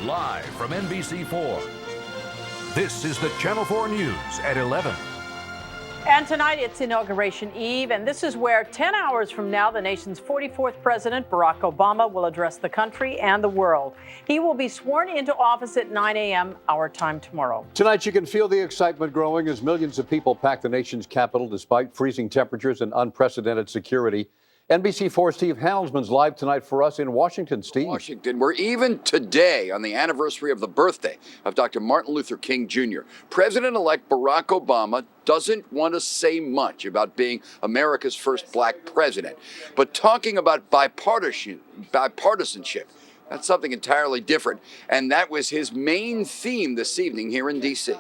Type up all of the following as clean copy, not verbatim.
Live from NBC4, this is the Channel 4 News at 11. And tonight it's Inauguration Eve, and this is where 10 hours from now, the nation's 44th president, Barack Obama, will address the country and the world. He will be sworn into office at 9 a.m. our time tomorrow. Tonight, you can feel the excitement growing as millions of people pack the nation's capital despite freezing temperatures and unprecedented security. NBC4's Steve Handelsman's live tonight for us in Washington. Steve. Washington, where even today, on the anniversary of the birthday of Dr. Martin Luther King Jr., President-elect Barack Obama doesn't want to say much about being America's first black president. But talking about bipartisanship, that's something entirely different. And that was his main theme this evening here in D.C.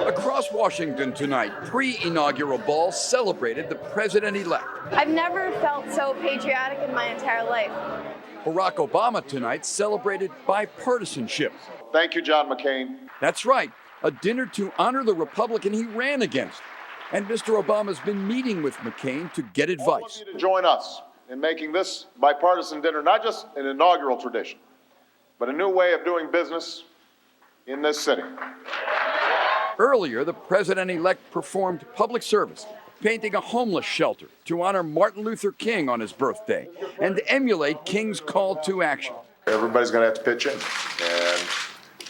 Across Washington tonight, pre-inaugural ball celebrated the president-elect. I've never felt so patriotic in my entire life. Barack Obama tonight celebrated bipartisanship. Thank you, John McCain. That's right, a dinner to honor the Republican he ran against. And Mr. Obama's been meeting with McCain to get advice. I want you to join us in making this bipartisan dinner not just an inaugural tradition, but a new way of doing business in this city. Earlier, the president-elect performed public service, painting a homeless shelter to honor Martin Luther King on his birthday and to emulate King's call to action. Everybody's going to have to pitch in, and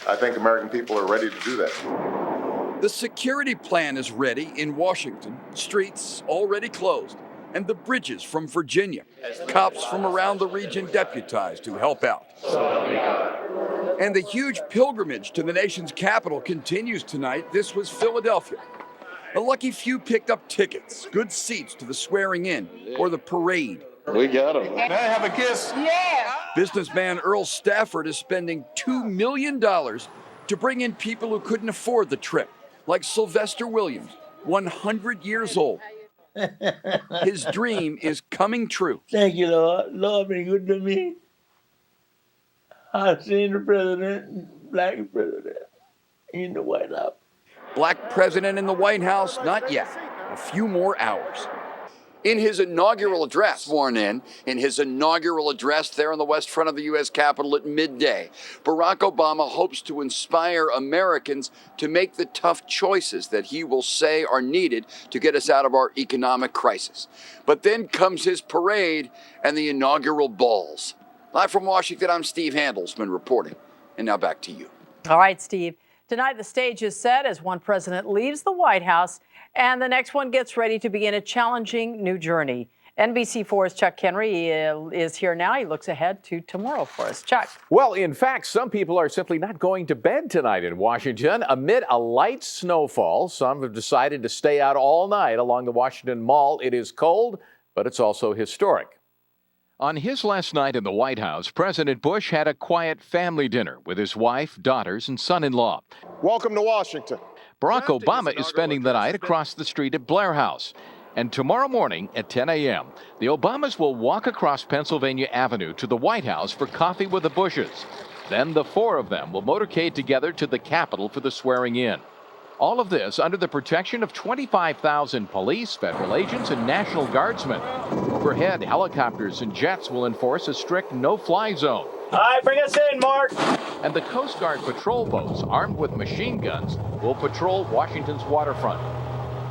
I think American people are ready to do that. The security plan is ready in Washington, streets already closed, and the bridges from Virginia. Cops from around the region deputized to help out. And the huge pilgrimage to the nation's capital continues tonight. This was Philadelphia. A lucky few picked up tickets, good seats to the swearing in or the parade. We got them. Can I have a kiss? Yeah! Businessman Earl Stafford is spending $2 million to bring in people who couldn't afford the trip, like Sylvester Williams, 100 years old. His dream is coming true. Thank you, Lord. Lord been good to me. I've seen the president, black president, in the White House. Black president in the White House? Not yet. A few more hours. In his inaugural address, sworn in his inaugural address there in the west front of the U.S. Capitol at midday, Barack Obama hopes to inspire Americans to make the tough choices that he will say are needed to get us out of our economic crisis. But then comes his parade and the inaugural balls. Live from Washington, I'm Steve Handelsman reporting. And now back to you. All right, Steve. Tonight, the stage is set as one president leaves the White House and the next one gets ready to begin a challenging new journey. NBC4's Chuck Henry is here now. He looks ahead to tomorrow for us. Chuck. Well, in fact, some people are simply not going to bed tonight in Washington. Amid a light snowfall, some have decided to stay out all night along the Washington Mall. It is cold, but it's also historic. On his last night in the White House, President Bush had a quiet family dinner with his wife, daughters, and son-in-law. Welcome to Washington. Barack Obama is spending the night across the street at Blair House. And tomorrow morning at 10 a.m., the Obamas will walk across Pennsylvania Avenue to the White House for coffee with the Bushes. Then the four of them will motorcade together to the Capitol for the swearing-in. All of this under the protection of 25,000 police, federal agents, and National Guardsmen. Overhead, helicopters and jets will enforce a strict no-fly zone. All right, bring us in, Mark. And the Coast Guard patrol boats, armed with machine guns, will patrol Washington's waterfront.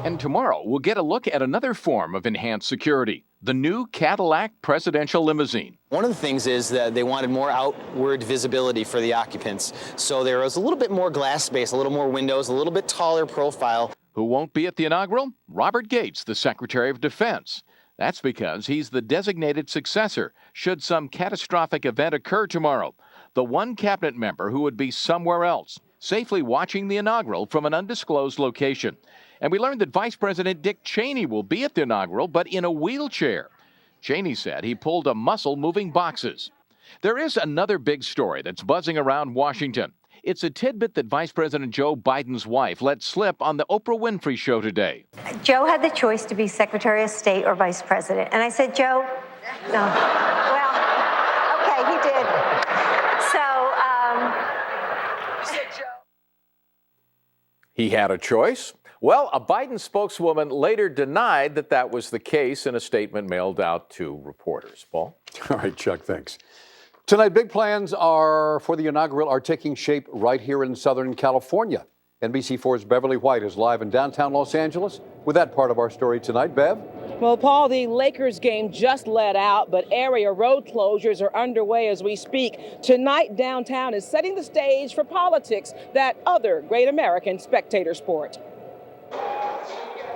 And tomorrow, we'll get a look at another form of enhanced security, the new Cadillac presidential limousine. One of the things is that they wanted more outward visibility for the occupants. So there was a little bit more glass space, a little more windows, a little bit taller profile. Who won't be at the inaugural? Robert Gates, the Secretary of Defense. That's because he's the designated successor should some catastrophic event occur tomorrow. The one cabinet member who would be somewhere else, safely watching the inaugural from an undisclosed location. And we learned that Vice President Dick Cheney will be at the inaugural, but in a wheelchair. Cheney said he pulled a muscle moving boxes. There is another big story that's buzzing around Washington. It's a tidbit that Vice President Joe Biden's wife let slip on the Oprah Winfrey Show today. Joe had the choice to be Secretary of State or Vice President. And I said, Joe, no. Well, okay, he did. So, He had a choice. Well, a Biden spokeswoman later denied that that was the case in a statement mailed out to reporters. Paul? All right, Chuck, thanks. Tonight, big plans for the inaugural are taking shape right here in Southern California. NBC4's Beverly White is live in downtown Los Angeles with that part of our story tonight. Bev? Well, Paul, the Lakers game just let out, but area road closures are underway as we speak. Tonight, downtown is setting the stage for politics, that other great American spectator sport.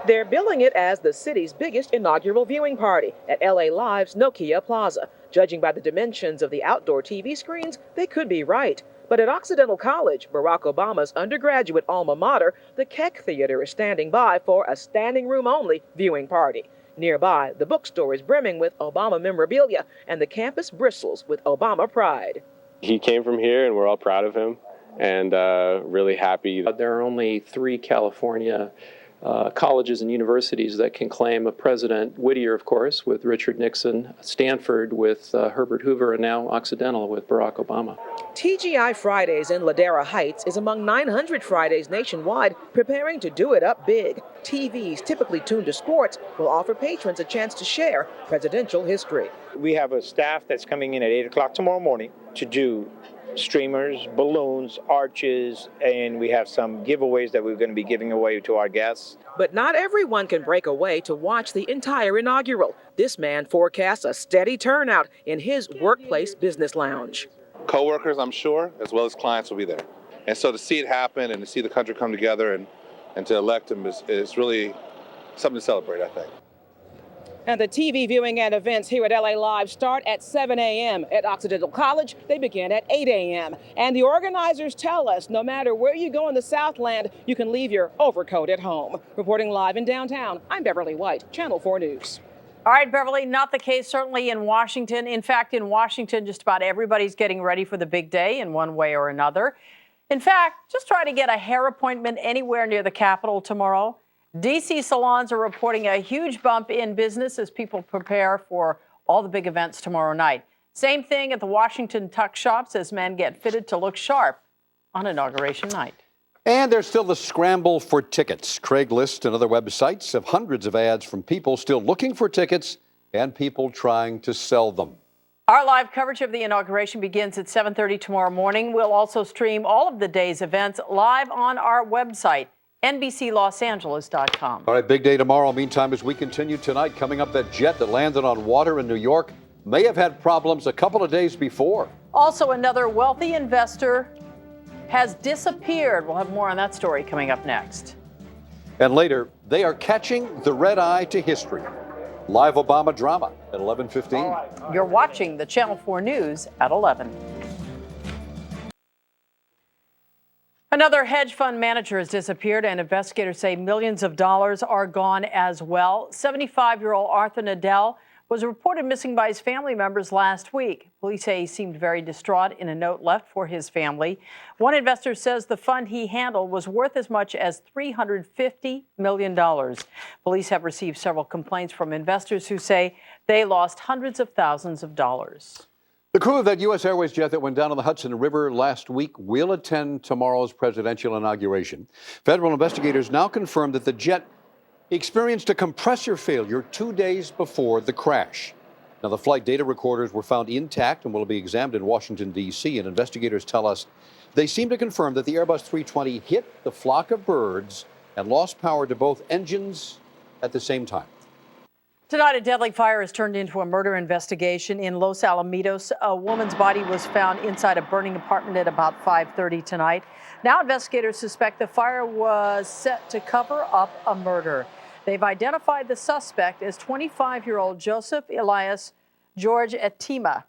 They're billing it as the city's biggest inaugural viewing party at LA Live's Nokia Plaza. Judging by the dimensions of the outdoor TV screens, they could be right. But at Occidental College, Barack Obama's undergraduate alma mater, the Keck Theater is standing by for a standing room only viewing party. Nearby, the bookstore is brimming with Obama memorabilia, and the campus bristles with Obama pride. He came from here, and we're all proud of him and really happy. There are only 3 California colleges and universities that can claim a president. Whittier, of course, with Richard Nixon, Stanford with Herbert Hoover, and now Occidental with Barack Obama. TGI Fridays in Ladera Heights is among 900 Fridays nationwide, preparing to do it up big. TVs typically tuned to sports will offer patrons a chance to share presidential history. We have a staff that's coming in at 8 o'clock tomorrow morning to do streamers, balloons, arches, and we have some giveaways that we're going to be giving away to our guests. But not everyone can break away to watch the entire inaugural. This man forecasts a steady turnout in his workplace business lounge. Co-workers, I'm sure, as well as clients will be there. And so to see it happen and to see the country come together and to elect him is really something to celebrate, I think. And the TV viewing and events here at LA Live start at 7 a.m. At Occidental College, they begin at 8 a.m. And the organizers tell us no matter where you go in the Southland, you can leave your overcoat at home. Reporting live in downtown, I'm Beverly White, Channel 4 News. All right, Beverly, not the case certainly in Washington. In fact, in Washington, just about everybody's getting ready for the big day in one way or another. In fact, just try to get a hair appointment anywhere near the Capitol tomorrow. D.C. salons are reporting a huge bump in business as people prepare for all the big events tomorrow night. Same thing at the Washington tuck shops as men get fitted to look sharp on Inauguration night. And there's still the scramble for tickets. Craigslist and other websites have hundreds of ads from people still looking for tickets and people trying to sell them. Our live coverage of the inauguration begins at 7:30 tomorrow morning. We'll also stream all of the day's events live on our website, NBCLosAngeles.com. All right, big day tomorrow. Meantime, as we continue tonight, coming up, that jet that landed on water in New York may have had problems a couple of days before. Also, another wealthy investor has disappeared. We'll have more on that story coming up next. And later, they are catching the red eye to history. Live Obama drama at 11:15. You're watching the Channel 4 News at 11. Another hedge fund manager has disappeared, and investigators say millions of dollars are gone as well. 75-year-old Arthur Nadell was reported missing by his family members last week. Police say he seemed very distraught in a note left for his family. One investor says the fund he handled was worth as much as $350 million. Police have received several complaints from investors who say they lost hundreds of thousands of dollars. The crew of that U.S. Airways jet that went down on the Hudson River last week will attend tomorrow's presidential inauguration. Federal investigators now confirm that the jet experienced a compressor failure 2 days before the crash. Now, the flight data recorders were found intact and will be examined in Washington, D.C., and investigators tell us they seem to confirm that the Airbus 320 hit the flock of birds and lost power to both engines at the same time. Tonight, a deadly fire has turned into a murder investigation in Los Alamitos. A woman's body was found inside a burning apartment at about 5:30 tonight. Now, investigators suspect the fire was set to cover up a murder. They've identified the suspect as 25-year-old Joseph Elias George Etima.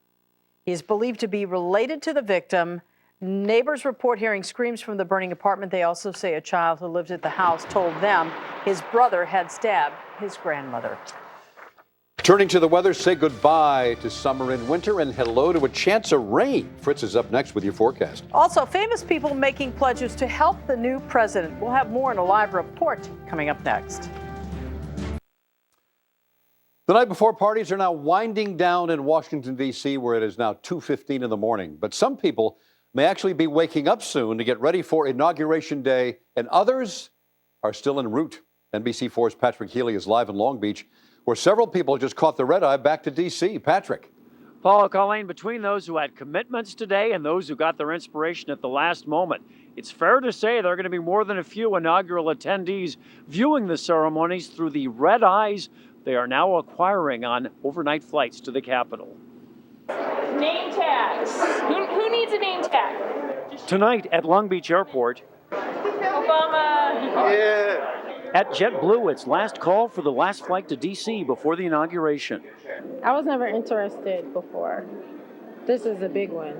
He is believed to be related to the victim. Neighbors report hearing screams from the burning apartment. They also say a child who lived at the house told them his brother had stabbed his grandmother. Turning to the weather, say goodbye to summer and winter and hello to a chance of rain. Fritz is up next with your forecast. Also, famous people making pledges to help the new president. We'll have more in a live report coming up next. The night before parties are now winding down in Washington, D.C., where it is now 2:15 in the morning. But some people may actually be waking up soon to get ready for Inauguration Day, and others are still en route. NBC4's Patrick Healy is live in Long Beach, where several people just caught the red eye back to D.C. Patrick. Paul, Colleen, between those who had commitments today and those who got their inspiration at the last moment, it's fair to say there are going to be more than a few inaugural attendees viewing the ceremonies through the red eyes they are now acquiring on overnight flights to the Capitol. Name tags. Who needs a name tag? Tonight at Long Beach Airport, Obama. Yeah. At JetBlue, it's last call for the last flight to D.C. before the inauguration. I was never interested before. This is a big one.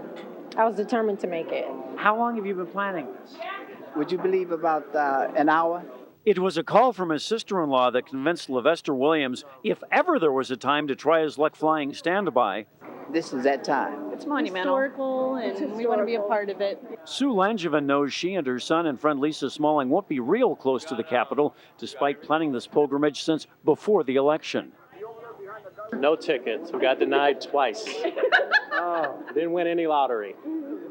I was determined to make it. How long have you been planning this? Would you believe about an hour? It was a call from his sister-in-law that convinced Levester Williams, if ever there was a time to try his luck flying standby, this is that time. It's monumental. Historical, and we want to be a part of it. Sue Langevin knows she and her son and friend Lisa Smalling won't be real close to the Capitol, despite planning this pilgrimage since before the election. No tickets. We got denied twice. Didn't win any lottery.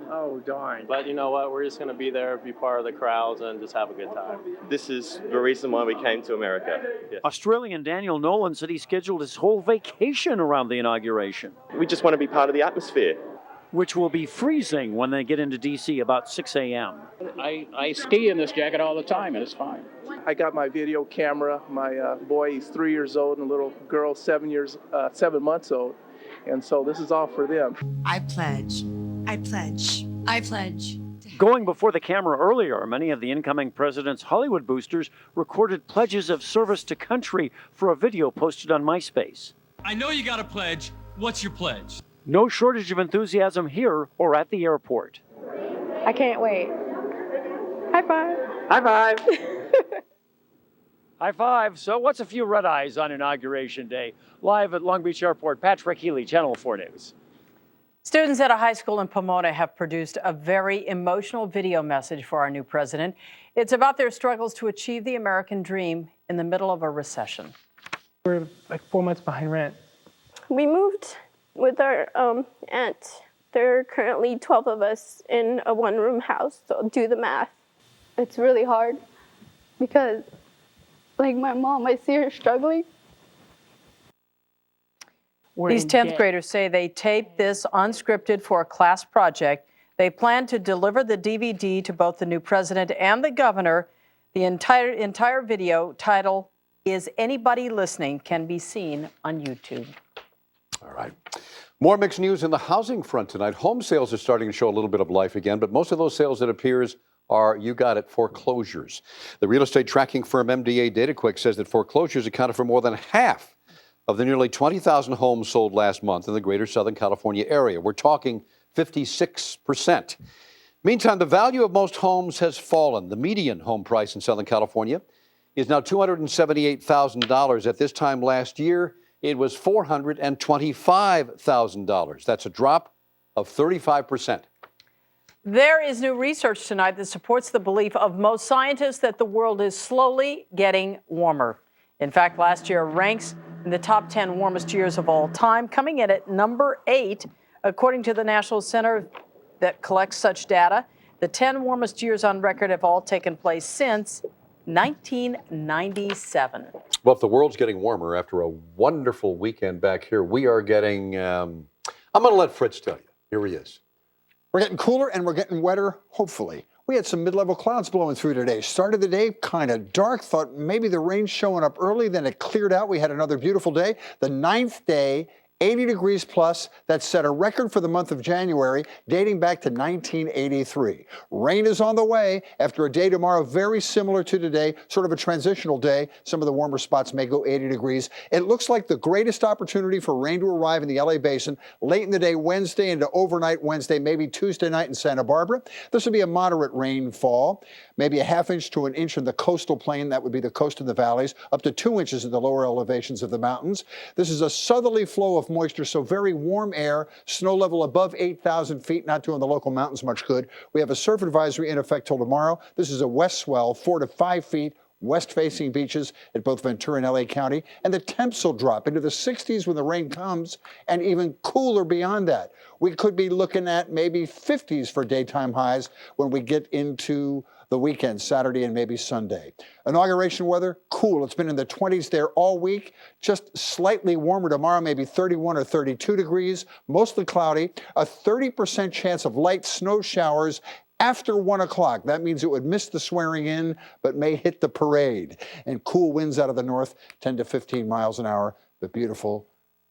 Oh, darn. But you know what? We're just going to be there, be part of the crowds, and just have a good time. This is the reason why we came to America. Yes. Australian Daniel Nolan said he scheduled his whole vacation around the inauguration. We just want to be part of the atmosphere. Which will be freezing when they get into D.C. about 6 a.m. I ski in this jacket all the time, and it's fine. I got my video camera. My boy, he's 3 years old, and a little girl, 7 months old. And so this is all for them. I pledge. I pledge. I pledge. Going before the camera earlier, many of the incoming president's Hollywood boosters recorded pledges of service to country for a video posted on MySpace. I know you got a pledge. What's your pledge? No shortage of enthusiasm here or at the airport. I can't wait. High five. High five. High five. So what's a few red eyes on Inauguration Day? Live at Long Beach Airport, Patrick Healy, Channel 4 News. Students at a high school in Pomona have produced a very emotional video message for our new president. It's about their struggles to achieve the American dream in the middle of a recession. We're like 4 months behind rent. We moved with our aunt. There are currently 12 of us in a one-room house, so do the math. It's really hard because, like my mom, I see her struggling. These 10th graders say they taped this unscripted for a class project. They plan to deliver the DVD to both the new president and the governor. The entire video, titled "Is Anybody Listening?" can be seen on YouTube. All right. More mixed news in the housing front tonight. Home sales are starting to show a little bit of life again, but most of those sales, it appears, are, you got it, foreclosures. The real estate tracking firm MDA DataQuick says that foreclosures accounted for more than half of the nearly 20,000 homes sold last month in the greater Southern California area. We're talking 56%. Meantime, the value of most homes has fallen. The median home price in Southern California is now $278,000. At this time last year, it was $425,000. That's a drop of 35%. There is new research tonight that supports the belief of most scientists that the world is slowly getting warmer. In fact, last year ranks in the top 10 warmest years of all time, coming in at number 8, according to the National Center that collects such data. The 10 warmest years on record have all taken place since 1997. Well, if the world's getting warmer after a wonderful weekend back here, we are getting, I'm going to let Fritz tell you. Here he is. We're getting cooler and we're getting wetter, hopefully. We had some mid-level clouds blowing through today. Started the day kind of dark, thought maybe the rain's showing up early, then it cleared out. We had another beautiful day. The 9th day, 80 degrees plus. That set a record for the month of January, dating back to 1983. Rain is on the way after a day tomorrow very similar to today, sort of a transitional day. Some of the warmer spots may go 80 degrees. It looks like the greatest opportunity for rain to arrive in the LA basin late in the day Wednesday into overnight Wednesday, maybe Tuesday night in Santa Barbara. This will be a moderate rainfall, maybe a ½ inch to an inch in the coastal plain. That would be the coast and the valleys, up to 2 inches in the lower elevations of the mountains. This is a southerly flow of moisture, so very warm air, snow level above 8,000 feet, not doing the local mountains much good. We have a surf advisory in effect till tomorrow. This is a west swell, 4 to 5 feet, west-facing beaches at both Ventura and LA County, and the temps will drop into the 60s when the rain comes, and even cooler beyond that. We could be looking at maybe 50s for daytime highs when we get into the weekend, Saturday and maybe Sunday. Inauguration weather, cool. It's been in the 20s there all week. Just slightly warmer tomorrow, maybe 31 or 32 degrees, mostly cloudy. A 30% chance of light snow showers after 1 o'clock. That means it would miss the swearing in, but may hit the parade. And cool winds out of the north, 10 to 15 miles an hour, but beautiful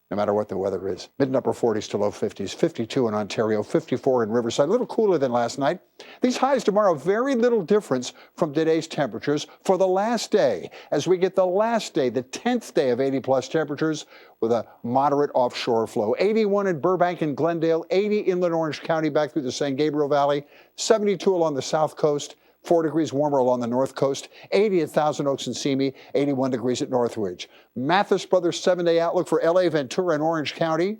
no matter what the weather is. Mid and upper 40s to low 50s, 52 in Ontario, 54 in Riverside, a little cooler than last night. These highs tomorrow, very little difference from today's temperatures for the last day, as we get the last day, the 10th day of 80-plus temperatures with a moderate offshore flow. 81 in Burbank and Glendale, 80 inland Orange County back through the San Gabriel Valley, 72 along the south coast, 4 degrees warmer along the north coast, 80 at Thousand Oaks and Simi, 81 degrees at Northridge. Mathis Brothers 7-day outlook for LA, Ventura, and Orange County.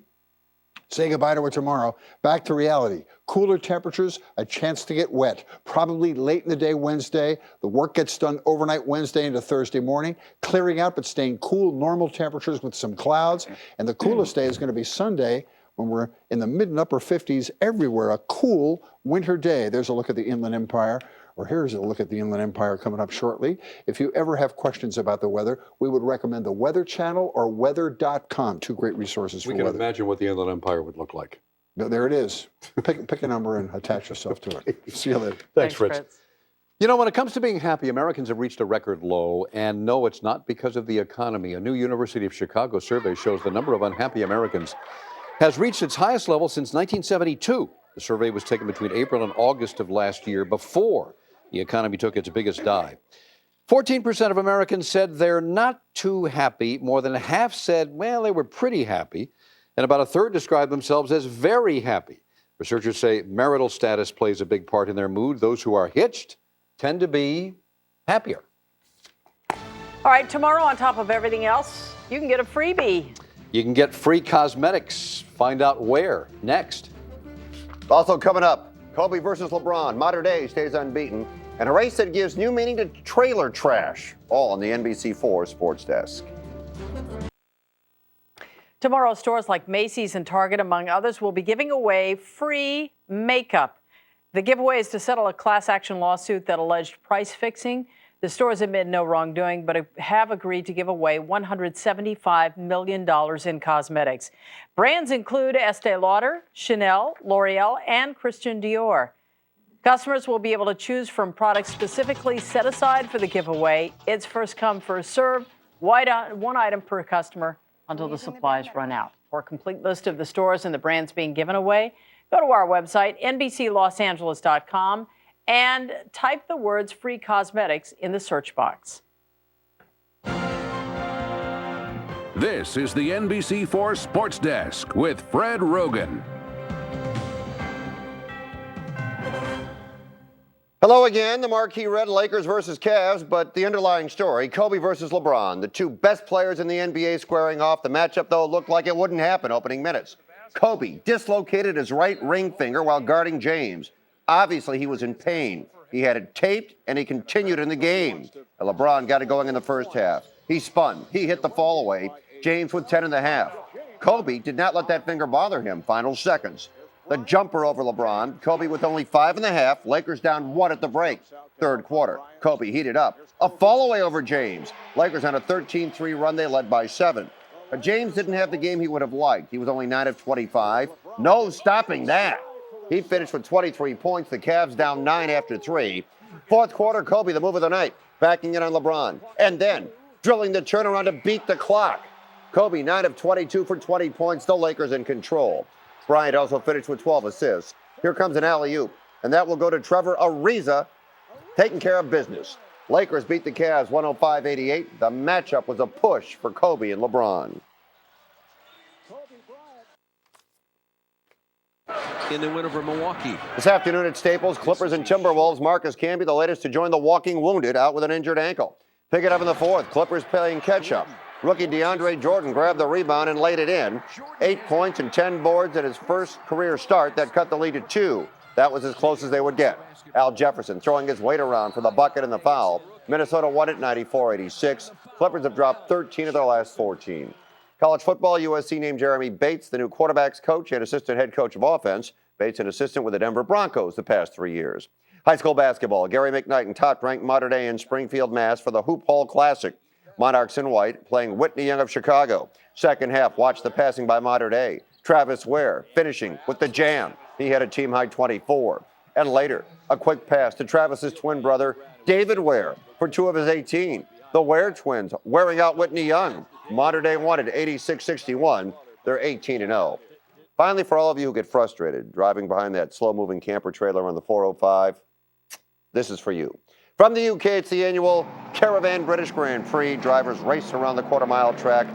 Say goodbye to it tomorrow. Back to reality. Cooler temperatures, a chance to get wet. Probably late in the day Wednesday. The work gets done overnight Wednesday into Thursday morning. Clearing out but staying cool. Normal temperatures with some clouds. And the coolest day is going to be Sunday, when we're in the mid and upper 50s everywhere. A cool winter day. There's a look at the Inland Empire. Or here's a look at the Inland Empire coming up shortly. If you ever have questions about the weather, we would recommend the Weather Channel or weather.com, 2 great resources for weather. We can imagine what the Inland Empire would look like. There it is. Pick a number and attach yourself to it. See you later. Thanks, Fritz. You know, when it comes to being happy, Americans have reached a record low, and no, it's not because of the economy. A new University of Chicago survey shows the number of unhappy Americans has reached its highest level since 1972. The survey was taken between April and August of last year, before the economy took its biggest dive. 14% of Americans said they're not too happy. More than half said, well, they were pretty happy. And about a third described themselves as very happy. Researchers say marital status plays a big part in their mood. Those who are hitched tend to be happier. All right, tomorrow, on top of everything else, you can get a freebie. You can get free cosmetics. Find out where next. Also coming up, Kobe versus LeBron. Modern day stays unbeaten. And a race that gives new meaning to trailer trash. All on the NBC4 Sports Desk. Tomorrow, stores like Macy's and Target, among others, will be giving away free makeup. The giveaway is to settle a class action lawsuit that alleged price fixing. The stores admit no wrongdoing, but have agreed to give away $175 million in cosmetics. Brands include Estee Lauder, Chanel, L'Oreal, and Christian Dior. Customers will be able to choose from products specifically set aside for the giveaway. It's first come, first serve, one item per customer until the supplies run out. For a complete list of the stores and the brands being given away, go to our website, NBCLosAngeles.com, and type the words free cosmetics in the search box. This is the NBC4 Sports Desk with Fred Rogan. Hello again, the marquee red, Lakers versus Cavs, but the underlying story, Kobe versus LeBron, the 2 best players in the NBA squaring off. The matchup, though, looked like it wouldn't happen opening minutes. Kobe dislocated his right ring finger while guarding James. Obviously, he was in pain. He had it taped, and he continued in the game. And LeBron got it going in the first half. He spun. He hit the fall away. James with 10.5. Kobe did not let that finger bother him. Final seconds. The jumper over LeBron. Kobe with only 5.5. Lakers down 1 at the break. Third quarter. Kobe heated up. A fall away over James. Lakers on a 13-3 run. They led by 7. But James didn't have the game he would have liked. He was only 9 of 25. No stopping that. He finished with 23 points. The Cavs down 9 after 3. Fourth quarter, Kobe, the move of the night, backing in on LeBron. And then drilling the turnaround to beat the clock. Kobe, 9 of 22 for 20 points. The Lakers in control. Bryant also finished with 12 assists. Here comes an alley-oop. And that will go to Trevor Ariza, taking care of business. Lakers beat the Cavs 105-88. The matchup was a push for Kobe and LeBron. In the win over Milwaukee. This afternoon at Staples, Clippers and Timberwolves. Marcus Camby, the latest to join the walking wounded, out with an injured ankle. Pick it up in the fourth. Clippers playing catch-up. Rookie DeAndre Jordan grabbed the rebound and laid it in. 8 points and 10 boards at his first career start. That cut the lead to 2. That was as close as they would get. Al Jefferson throwing his weight around for the bucket and the foul. Minnesota won it 94-86. Clippers have dropped 13 of their last 14. College football, USC named Jeremy Bates the new quarterback's coach and assistant head coach of offense. Bates an assistant with the Denver Broncos the past 3 years. High school basketball, Gary McKnight and top-ranked Mater Dei in Springfield, Mass. for the Hoop Hall Classic. Monarchs in white playing Whitney Young of Chicago. Second half, watch the passing by Mater Dei. Travis Ware finishing with the jam. He had a team-high 24. And later, a quick pass to Travis's twin brother, David Ware, for 2 of his 18. The Ware twins wearing out Whitney Young. Mater Dei won it 86-61. They're 18-0. Finally, for all of you who get frustrated driving behind that slow-moving camper trailer on the 405, this is for you. From the UK, it's the annual Caravan British Grand Prix. Drivers race around the quarter-mile track,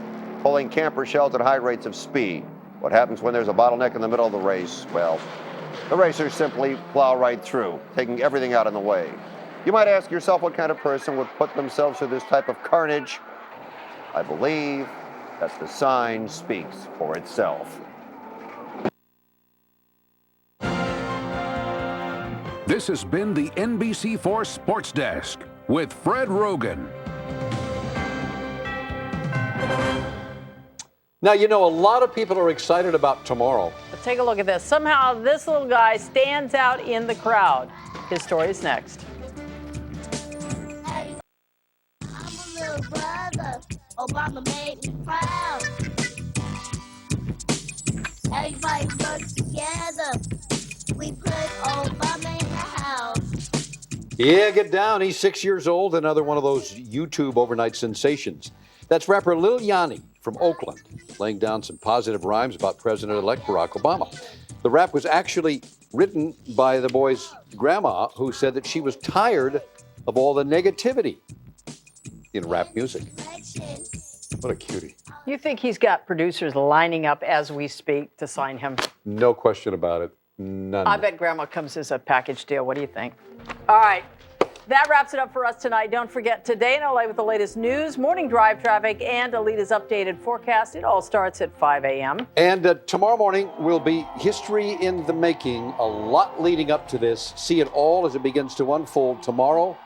pulling camper shells at high rates of speed. What happens when there's a bottleneck in the middle of the race? Well, the racers simply plow right through, taking everything out in the way. You might ask yourself what kind of person would put themselves through this type of carnage. I believe that the sign speaks for itself. This has been the NBC4 Sports Desk with Fred Rogan. Now, you know, a lot of people are excited about tomorrow. But take a look at this. Somehow this little guy stands out in the crowd. His story is next. I'm a little brother. Obama made me proud. Everybody work together. We put Obama in the house. Yeah, get down. He's 6 years old, another one of those YouTube overnight sensations. That's rapper Lil Yanni from Oakland, laying down some positive rhymes about President-elect Barack Obama. The rap was actually written by the boy's grandma, who said that she was tired of all the negativity in rap music. What a cutie. You think he's got producers lining up as we speak to sign him? No question about it. None. I bet Grandma comes as a package deal. What do you think? All right. That wraps it up for us tonight. Don't forget, Today in LA with the latest news, morning drive traffic, and Alita's updated forecast. It all starts at 5 a.m. And tomorrow morning will be history in the making. A lot leading up to this. See it all as it begins to unfold tomorrow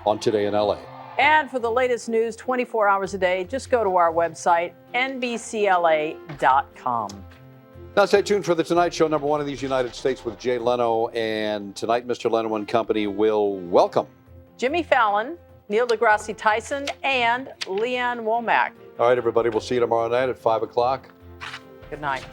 on Today in LA. And for the latest news 24 hours a day, just go to our website, nbcla.com. Now stay tuned for the Tonight Show, #1 in these United States with Jay Leno. And tonight, Mr. Leno and company will welcome Jimmy Fallon, Neil deGrasse Tyson, and Leanne Womack. All right, everybody, we'll see you tomorrow night at 5 o'clock. Good night.